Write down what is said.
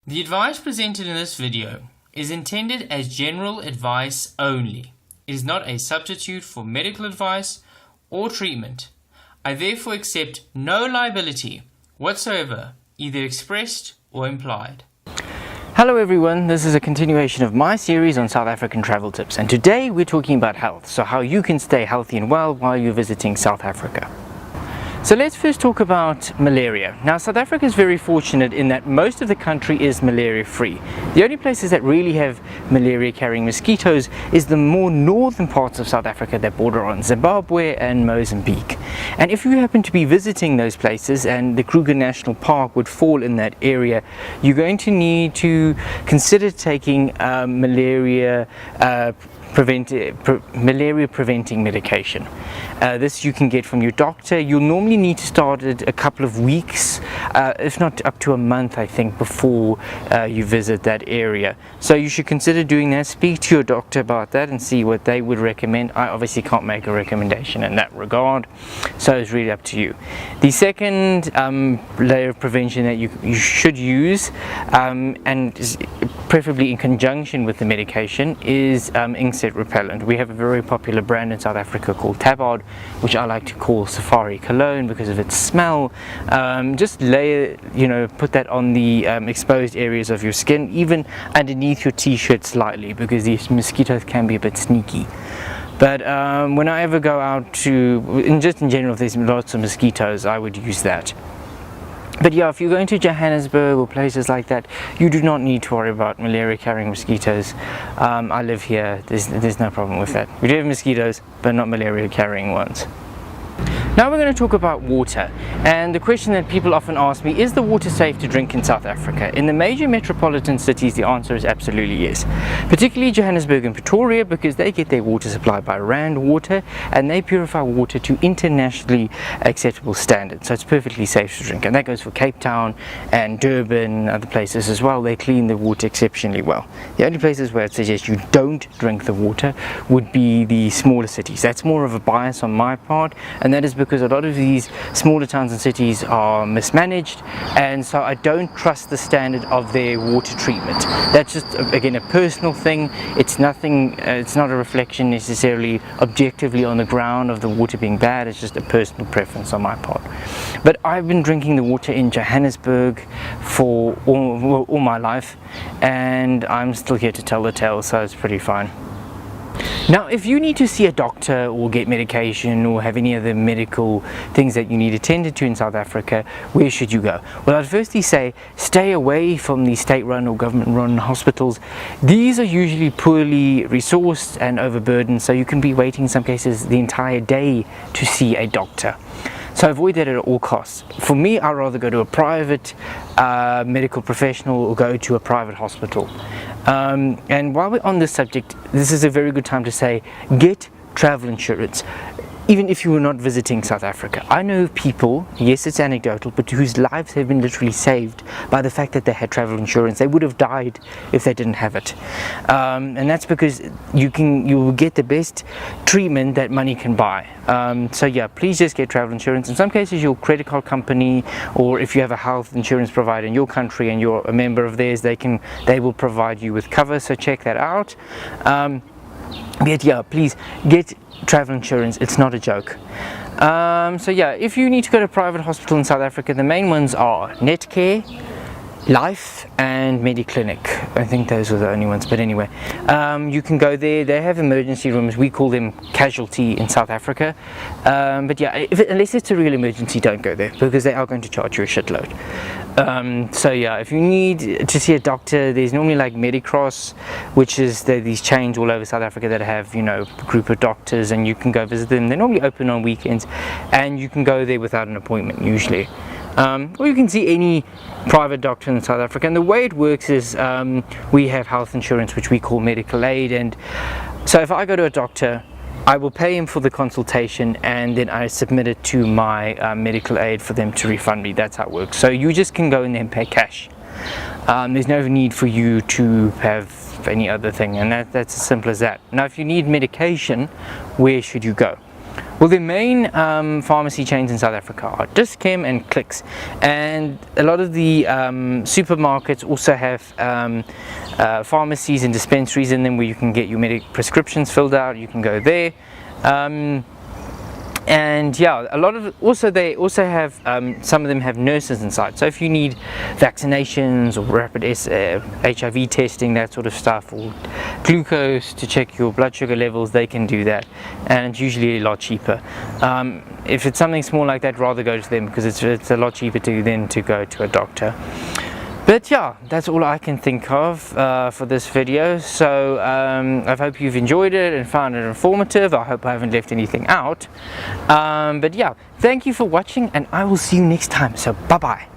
The advice presented in this video is intended as general advice only. It is not a substitute for medical advice or treatment. I therefore accept no liability whatsoever, either expressed or implied. Hello everyone, this is a continuation of my series on South African travel tips, and today we're talking about health, so how you can stay healthy and well while you're visiting South Africa. So let's first talk about malaria. Now, South Africa is very fortunate in that most of the country is malaria free. The only places that really have malaria carrying mosquitoes is the more northern parts of South Africa that border on Zimbabwe and Mozambique. And if you happen to be visiting those places and the Kruger National Park would fall in that area, you're going to need to consider taking malaria preventing medication. This you can get from your doctor. You'll normally need to start it a couple of weeks, if not up to a month, I think, before you visit that area. So you should consider doing that. Speak to your doctor about that and see what they would recommend. I obviously can't make a recommendation in that regard, so it's really up to you. The second layer of prevention that you should use, and preferably in conjunction with the medication, is insect repellent. We have a very popular brand in South Africa called Tabard, which I like to call Safari Cologne because of its smell. Just put that on the exposed areas of your skin, even underneath your t-shirt slightly, because these mosquitoes can be a bit sneaky. But when I ever go out just in general, if there's lots of mosquitoes, I would use that. But yeah, if you're going to Johannesburg or places like that, you do not need to worry about malaria carrying mosquitoes. I live here, there's no problem with that. We do have mosquitoes, but not malaria carrying ones. Now we're going to talk about water, and the question that people often ask me is the water safe to drink in South Africa? In the major metropolitan cities, the answer is absolutely yes, particularly Johannesburg and Pretoria, because they get their water supplied by Rand Water and they purify water to internationally acceptable standards, so it's perfectly safe to drink. And that goes for Cape Town and Durban and other places as well. They clean the water exceptionally well. The only places where I'd suggest you don't drink the water would be the smaller cities. That's more of a bias on my part, and that is because a lot of these smaller towns and cities are mismanaged, and so I don't trust the standard of their water treatment. That's just, again, a personal thing. It's nothing, it's not a reflection necessarily objectively on the ground of the water being bad. It's just a personal preference on my part. But I've been drinking the water in Johannesburg for all my life, and I'm still here to tell the tale, so it's pretty fine. Now, if you need to see a doctor or get medication or have any other medical things that you need attended to in South Africa, where should you go? Well, I'd firstly say stay away from the state-run or government-run hospitals. These are usually poorly resourced and overburdened, so you can be waiting in some cases the entire day to see a doctor. So avoid that at all costs. For me, I'd rather go to a private medical professional or go to a private hospital. And while we're on this subject, this is a very good time to say, get travel insurance. Even if you were not visiting South Africa. I know people, yes, it's anecdotal, but whose lives have been literally saved by the fact that they had travel insurance. They would have died if they didn't have it. And that's because you will get the best treatment that money can buy. So yeah, please just get travel insurance. In some cases, your credit card company, or if you have a health insurance provider in your country and you're a member of theirs, they will provide you with cover, so check that out. But yeah, please get travel insurance. It's not a joke. So yeah, if you need to go to a private hospital in South Africa, the main ones are Netcare, Life and Mediclinic. I think those are the only ones, but anyway, you can go there. They have emergency rooms. We call them casualty in South Africa. But yeah, unless it's a real emergency, don't go there, because they are going to charge you a shitload. So yeah, if you need to see a doctor, there's normally like Medicross, which is these chains all over South Africa that have, a group of doctors, and you can go visit them. They're normally open on weekends, and you can go there without an appointment usually. Or you can see any private doctor in South Africa. And the way it works is we have health insurance, which we call medical aid. And so if I go to a doctor, I will pay him for the consultation, and then I submit it to my medical aid for them to refund me. That's how it works. So you just can go in there and pay cash. There's no need for you to have any other thing, and that's as simple as that. Now, if you need medication, where should you go? Well, the main pharmacy chains in South Africa are dis-chem and Clicks, and a lot of the supermarkets also have pharmacies and dispensaries in them where you can get your prescriptions filled out. You can go there. And yeah, a lot of they also have some of them have nurses inside, so if you need vaccinations or rapid HIV testing, that sort of stuff, or glucose to check your blood sugar levels, they can do that, and it's usually a lot cheaper. If it's something small like that, rather go to them, because it's a lot cheaper than to go to a doctor. But yeah, that's all I can think of for this video. So I hope you've enjoyed it and found it informative. I hope I haven't left anything out. But yeah, thank you for watching, and I will see you next time. So bye bye.